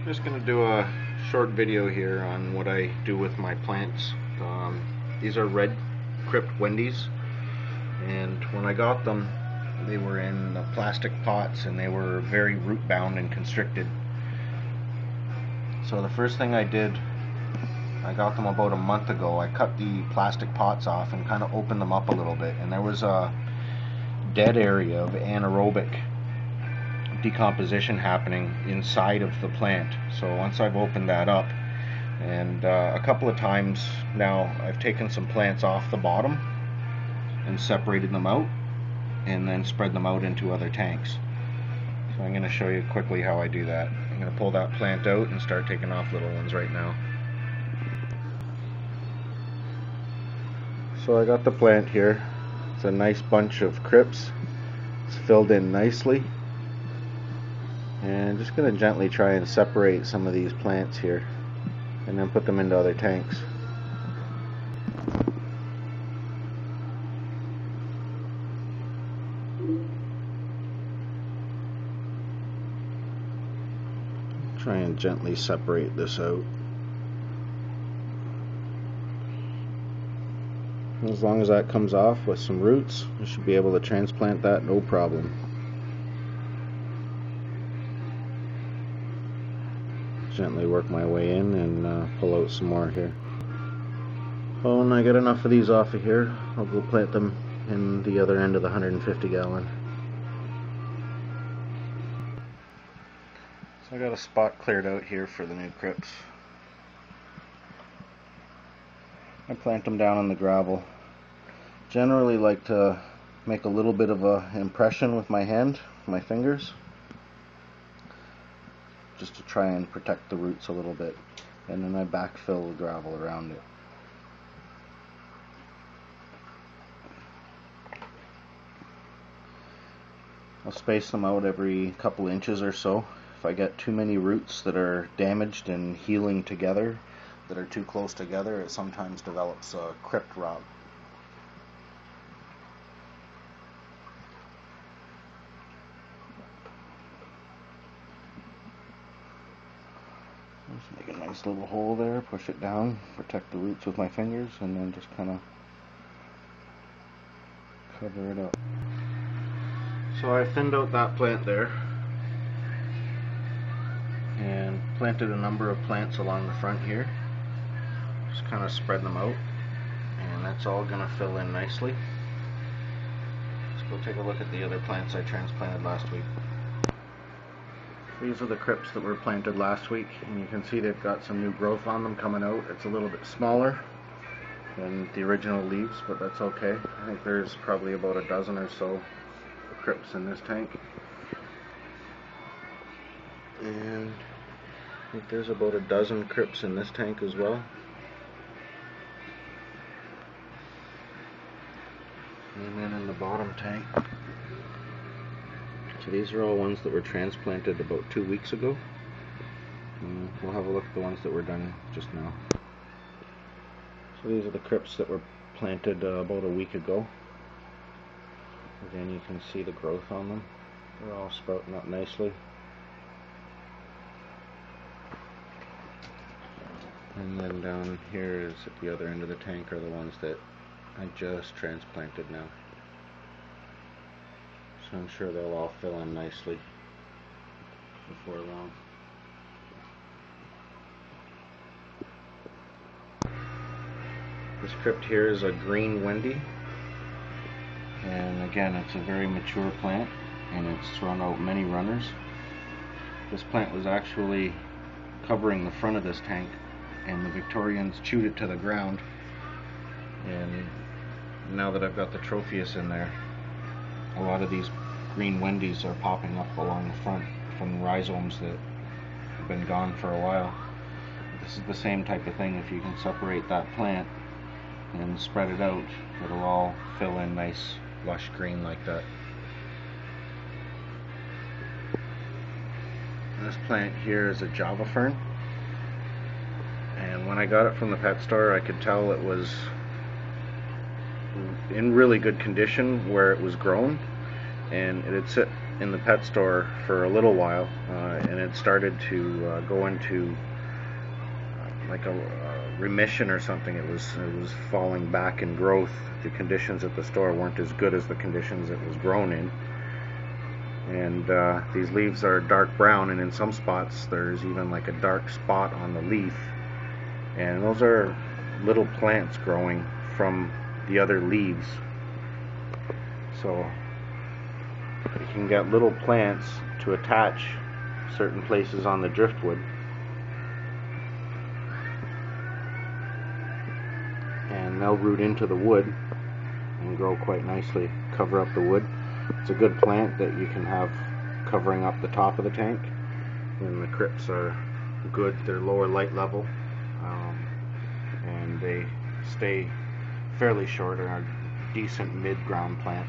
Just going to do a short video here on what I do with my plants. These are red Crypt Wendies, and when I got them, they were in plastic pots and they were very root bound and constricted. So the first thing I did, I got them about a month ago. I cut the plastic pots off and kind of opened them up a little bit, and there was a dead area of anaerobic decomposition happening inside of the plant. So once I've opened that up, and a couple of times now, I've taken some plants off the bottom and separated them out and then spread them out into other tanks. So I'm going to show you quickly how I do that. I'm going to pull that plant out and start taking off little ones right now. So I got the plant here. It's a nice bunch of crypts. It's filled in nicely. And I'm just going to gently try and separate some of these plants here and then put them into other tanks. Try and gently separate this out. As long as that comes off with some roots, you should be able to transplant that no problem. Gently work my way in and pull out some more here. Well, when I get enough of these off of here, I'll go plant them in the other end of the 150 gallon. So I got a spot cleared out here for the new crypts. I plant them down in the gravel. Generally like to make a little bit of an impression with my hand, my fingers, just to try and protect the roots a little bit, and then I backfill the gravel around it. I'll space them out every couple inches or so. If I get too many roots that are damaged and healing together, that are too close together, it sometimes develops a crypt rot. Just make a nice little hole there, push it down, protect the roots with my fingers, and then just kind of cover it up. So I thinned out that plant there and planted a number of plants along the front here. Just kind of spread them out, and that's all going to fill in nicely. Let's go take a look at the other plants I transplanted last week. These are the crypts that were planted last week, and you can see they've got some new growth on them coming out. It's a little bit smaller than the original leaves, but that's okay. I think there's probably about a dozen or so crypts in this tank. And I think there's about a dozen crypts in this tank as well. And then in the bottom tank. So these are all ones that were transplanted about 2 weeks ago. We'll have a look at the ones that were done just now. So these are the crypts that were planted about a week ago. Again, you can see the growth on them. They're all sprouting up nicely. And then down here is at the other end of the tank are the ones that I just transplanted now. So I'm sure they'll all fill in nicely before long. This crypt here is a green Wendy, and again, it's a very mature plant and it's thrown out many runners. This plant was actually covering the front of this tank, and the Victorians chewed it to the ground, and now that I've got the Tropheus in there, a lot of these green Wendies are popping up along the front from rhizomes that have been gone for a while. This is the same type of thing. If you can separate that plant and spread it out, it'll all fill in nice lush green like that. This plant here is a Java Fern, and when I got it from the pet store, I could tell it was in really good condition where it was grown, and it had in the pet store for a little while, and it started to go into like a remission or something. It was falling back in growth. The conditions at the store weren't as good as the conditions it was grown in. And these leaves are dark brown, and in some spots there's even like a dark spot on the leaf, and those are little plants growing from the other leaves. So you can get little plants to attach certain places on the driftwood, and they'll root into the wood and grow quite nicely, cover up the wood. It's a good plant that you can have covering up the top of the tank. And the crypts are good. They're lower light level, and they stay fairly short and are a decent mid-ground plant.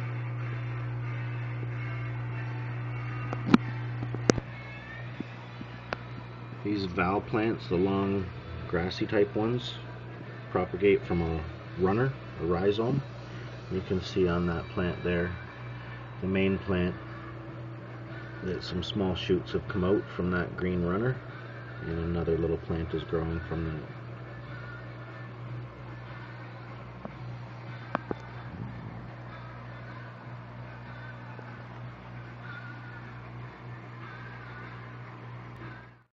These val plants, the long grassy type ones, propagate from a runner, a rhizome. You can see on that plant there, the main plant, that some small shoots have come out from that green runner, and another little plant is growing from that.